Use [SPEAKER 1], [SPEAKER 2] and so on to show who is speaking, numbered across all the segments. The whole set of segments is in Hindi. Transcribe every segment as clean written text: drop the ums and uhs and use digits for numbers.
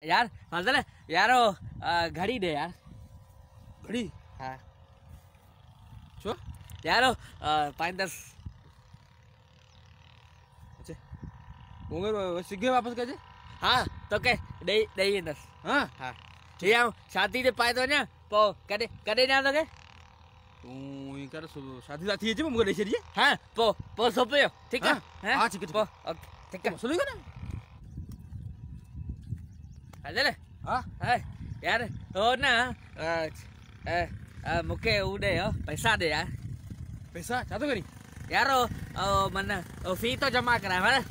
[SPEAKER 1] यार मतलब यार वो घड़ी दे यार।
[SPEAKER 2] घड़ी?
[SPEAKER 1] हाँ
[SPEAKER 2] छो
[SPEAKER 1] यार 5-10।
[SPEAKER 2] अच्छा वो सिगे वापस कजे?
[SPEAKER 1] हाँ तो के दे दे 10।
[SPEAKER 2] हाँ
[SPEAKER 1] हाँ ठीक है शादी ते पाए तो ना पो कदे कदे ना तो के
[SPEAKER 2] तू ये कर शादी साथी है जे मुझे दे छड़िए।
[SPEAKER 1] हाँ पो सोपे ठीक है।
[SPEAKER 2] हाँ ठीक है
[SPEAKER 1] पो ओके ठीक है
[SPEAKER 2] सुनेगा ना?
[SPEAKER 1] अरे
[SPEAKER 2] हाँ
[SPEAKER 1] यार वो ना मुके उड़े हो पैसा दे यार।
[SPEAKER 2] पैसा क्या तो करी
[SPEAKER 1] यार वो मन फी तो जमा करा है।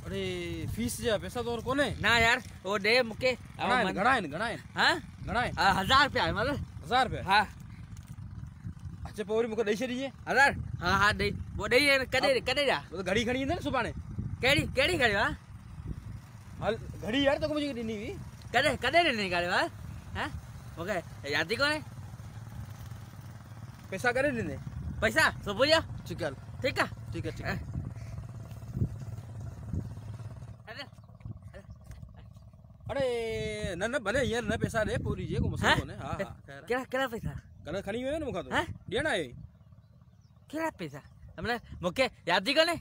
[SPEAKER 2] अरे फीस जा पैसा तो और कौन है
[SPEAKER 1] ना यार वो दे मुके
[SPEAKER 2] गणा है
[SPEAKER 1] हाँ 1000 रुपया है मतलब
[SPEAKER 2] 1000 रुपया।
[SPEAKER 1] हाँ
[SPEAKER 2] अच्छा पोरी मुझे दे छड़िए
[SPEAKER 1] 1000। हाँ दे वो दे कदे कदे जा
[SPEAKER 2] वो तो घड़ी खड़ी है ना सुबह ने
[SPEAKER 1] केड़ी केड़ी करे वा
[SPEAKER 2] हाल घड़ी यार तो मुझे देनी हुई
[SPEAKER 1] कदे कदे नहीं करे वा हैं ओके याद ही कौन है
[SPEAKER 2] पैसा करे लेने
[SPEAKER 1] पैसा सब बोलिया
[SPEAKER 2] ठीक है
[SPEAKER 1] ठीक है
[SPEAKER 2] ठीक है ठीक है। अरे न न भले यार न पैसा दे पूरी जे को मसला कोने। हां हां
[SPEAKER 1] केड़ा केड़ा पैसा
[SPEAKER 2] कल खणी हुए न मुखा तो
[SPEAKER 1] हैं
[SPEAKER 2] देना है
[SPEAKER 1] केड़ा पैसा हमने मुके याद ही कौन है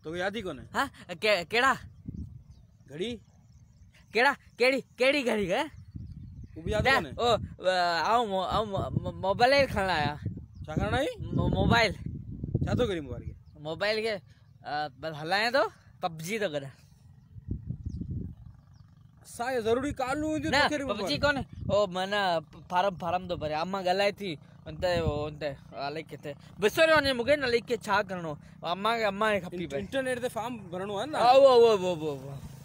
[SPEAKER 2] तो याद ही कोने।
[SPEAKER 1] हां केड़ा
[SPEAKER 2] घड़ी
[SPEAKER 1] केड़ा केड़ी केड़ी घड़ी है
[SPEAKER 2] वो भी याद कोने।
[SPEAKER 1] ओ आओ मोबाइल खाना आया
[SPEAKER 2] क्या करना है
[SPEAKER 1] मोबाइल
[SPEAKER 2] क्या तो करी
[SPEAKER 1] मोबाइल के बस हलाए तो पबजी तो करे
[SPEAKER 2] साय जरूरी कालू जो
[SPEAKER 1] ना
[SPEAKER 2] तो
[SPEAKER 1] पबजी कौन ओ मना फारम तो भरे अम्मा गलाई थी अंते लाइक थे बिसरो ने मुगे ना लिख के छा करनो अम्मा ने खपी पे
[SPEAKER 2] इंटरनेट ते फॉर्म भरनो है ना
[SPEAKER 1] वो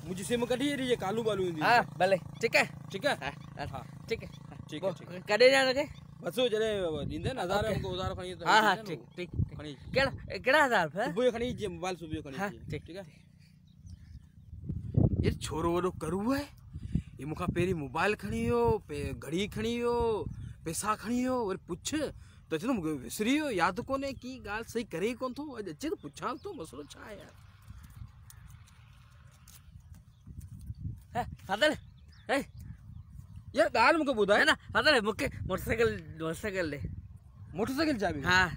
[SPEAKER 2] मुझे सिम कटी है ये कालू बालू
[SPEAKER 1] हां भले ठीक है
[SPEAKER 2] ठीक है
[SPEAKER 1] हां ठीक है
[SPEAKER 2] ठीक है
[SPEAKER 1] कदे जाना के
[SPEAKER 2] बसो जरे दींदे ना 1000 हमको 1000 खणी तो
[SPEAKER 1] हां ठीक ठीक
[SPEAKER 2] खणी
[SPEAKER 1] केड़ा 1000 है
[SPEAKER 2] सुबह खणी जे मोबाइल सुबह खणी
[SPEAKER 1] हां ठीक
[SPEAKER 2] है। ये छोरो वडो करू है ये मुखा पेरी मोबाइल खणी हो घड़ी खणी हो पैसा खणी हो और पूछ तो चलो मुके विसरी हो याद कोने की गाल सही करे कोन थो अजे तो पूछा तो मसलो छा है
[SPEAKER 1] फादर ए
[SPEAKER 2] यार गाल मुके बुदा
[SPEAKER 1] है ना फादर मुके मोटरसाइकिल ले
[SPEAKER 2] मोटरसाइकिल चाबी
[SPEAKER 1] हां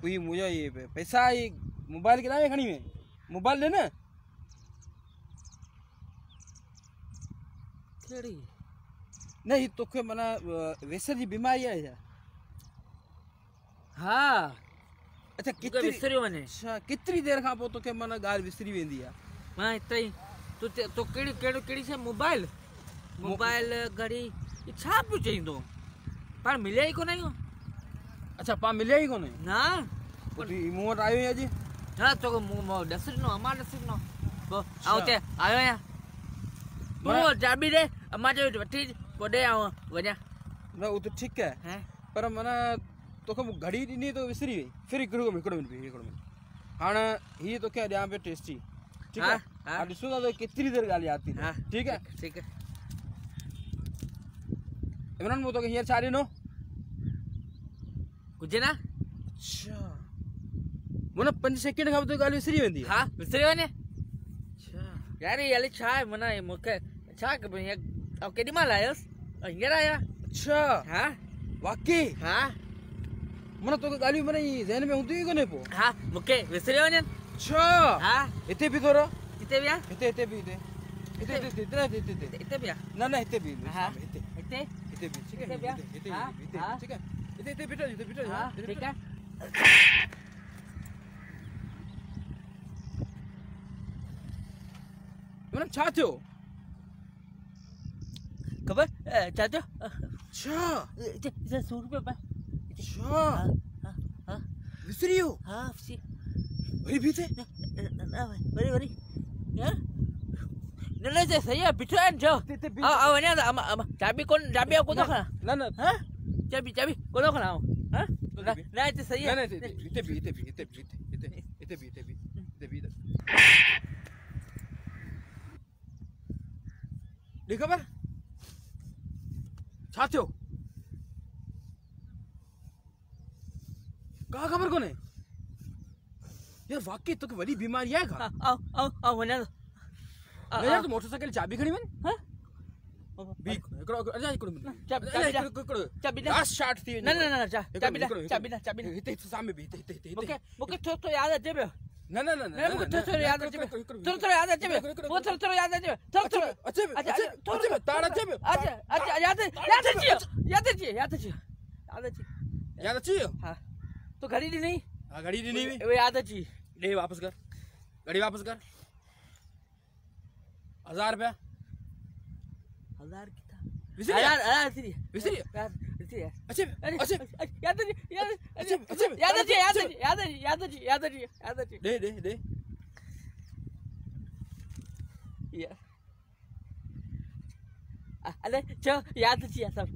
[SPEAKER 2] कोई मुझे ये पैसा ये मोबाइल के नाम खणी में मोबाइल लेना
[SPEAKER 1] केड़ी
[SPEAKER 2] नहीं तो के मना वैसे जी बीमारी है या
[SPEAKER 1] हां
[SPEAKER 2] अच्छा
[SPEAKER 1] कितनी विसरियो मने
[SPEAKER 2] अच्छा कितनी देर का पो तो के मना गाल विसरी वेंदी है
[SPEAKER 1] मैं इतई तो केड़ी से मोबाइल घड़ी छा पियो चई तो पर मिले ही को नहीं हो।
[SPEAKER 2] अच्छा पा मिले ही को नहीं
[SPEAKER 1] ना
[SPEAKER 2] तो मोट आयो है जी
[SPEAKER 1] हां तो मो दसनो अमा दसनो वो आवते आयो या वो चाबी दे अमा जो वठी बोडे आओ वजा
[SPEAKER 2] ना वो तो ठीक है
[SPEAKER 1] हैं
[SPEAKER 2] पर मना तो के घड़ी नहीं तो विसरी गई फिर इकड़ो मिनट हां ही तो क्या यहां पे टेस्टी ठीक है हां दिसो तो कितनी देर गाली आती है ठीक है
[SPEAKER 1] ठीक है
[SPEAKER 2] इमरान मो तो के हियर चारी नो
[SPEAKER 1] कुछ ना
[SPEAKER 2] अच्छा मना 5 सेकंड का तो गाली विसरी वेंदी
[SPEAKER 1] हां विसरियो ने
[SPEAKER 2] अच्छा
[SPEAKER 1] यार ये वाली छा मना मुके छा के भैया अब केडी माल आयो अंदर आया
[SPEAKER 2] अच्छा
[SPEAKER 1] हां
[SPEAKER 2] वाकई
[SPEAKER 1] हां
[SPEAKER 2] मना तो के गाली मने जहन में हुंदी को ने पो
[SPEAKER 1] हां मुके विसरियो ने
[SPEAKER 2] अच्छा
[SPEAKER 1] हां
[SPEAKER 2] इते भी तोरो
[SPEAKER 1] इते बिया
[SPEAKER 2] इते भी
[SPEAKER 1] इते बिया
[SPEAKER 2] ना इते भी
[SPEAKER 1] हां
[SPEAKER 2] इते
[SPEAKER 1] इते
[SPEAKER 2] भी ठीक है इते ठीक है इते बिटो
[SPEAKER 1] हां ठीक है
[SPEAKER 2] मने छा थियो
[SPEAKER 1] खबर चाचा
[SPEAKER 2] अच्छा
[SPEAKER 1] इते 100 रुपए पे
[SPEAKER 2] अच्छा
[SPEAKER 1] हां
[SPEAKER 2] विसरियो
[SPEAKER 1] हां सी
[SPEAKER 2] वही भी थे
[SPEAKER 1] ना वरी यार ना से सही है बिठो एन जो आ वने चाबी को तो खा
[SPEAKER 2] ना
[SPEAKER 1] हां चाबी को तो खा हां ना इते सही है
[SPEAKER 2] ना इते भी देखो पर छा थियो का खबर कोने यार वाकई तो बड़ी बीमारी है का
[SPEAKER 1] आओ वने
[SPEAKER 2] नहीं यार, तो मोटरसाइकिल चाबी खड़ी मन
[SPEAKER 1] हाँ
[SPEAKER 2] बी इकडो अजा इकडो
[SPEAKER 1] चाबी
[SPEAKER 2] लास्ट शॉट थी
[SPEAKER 1] ना ना ना चाबी ना
[SPEAKER 2] इथे सामने भी इथे
[SPEAKER 1] मुके तो याद है बे
[SPEAKER 2] ना ना ना
[SPEAKER 1] नहीं मुके तो याद है थोड़ा याद है बे वो थोड़ा याद है थोड़ा
[SPEAKER 2] अच्छा ताड़ा छे
[SPEAKER 1] अच्छा याद है हाँ तो घड़ी दी नहीं
[SPEAKER 2] हां घड़ी दी नहीं
[SPEAKER 1] वो याद है जी
[SPEAKER 2] ले वापस कर घड़ी वापस कर 1000 रुपया
[SPEAKER 1] 1000 की था
[SPEAKER 2] विसरी
[SPEAKER 1] यार
[SPEAKER 2] विसरी
[SPEAKER 1] अच्छा
[SPEAKER 2] अच्छा
[SPEAKER 1] याद है
[SPEAKER 2] दे
[SPEAKER 1] अरे चो याद है सब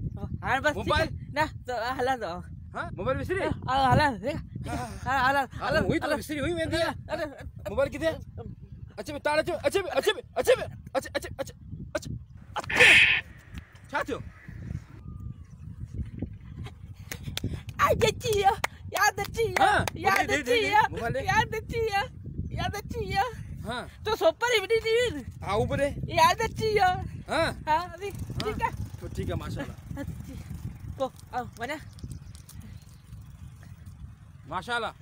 [SPEAKER 1] हाँ बस
[SPEAKER 2] मोबाइल
[SPEAKER 1] ना तो हला दो
[SPEAKER 2] हां मोबाइल विसरी
[SPEAKER 1] हला हला
[SPEAKER 2] वही तो विसरी हुई मैं दिया मोबाइल किथे अच्छा ताड़ा छे अच्छा क्या थियो
[SPEAKER 1] याद है
[SPEAKER 2] हां
[SPEAKER 1] तो सोपर ही नहीं
[SPEAKER 2] हां ऊपर है
[SPEAKER 1] याद है
[SPEAKER 2] हां
[SPEAKER 1] हाँ अभी ठीक है
[SPEAKER 2] तो ठीक है माशाल्लाह
[SPEAKER 1] को आओ बना
[SPEAKER 2] माशाल्लाह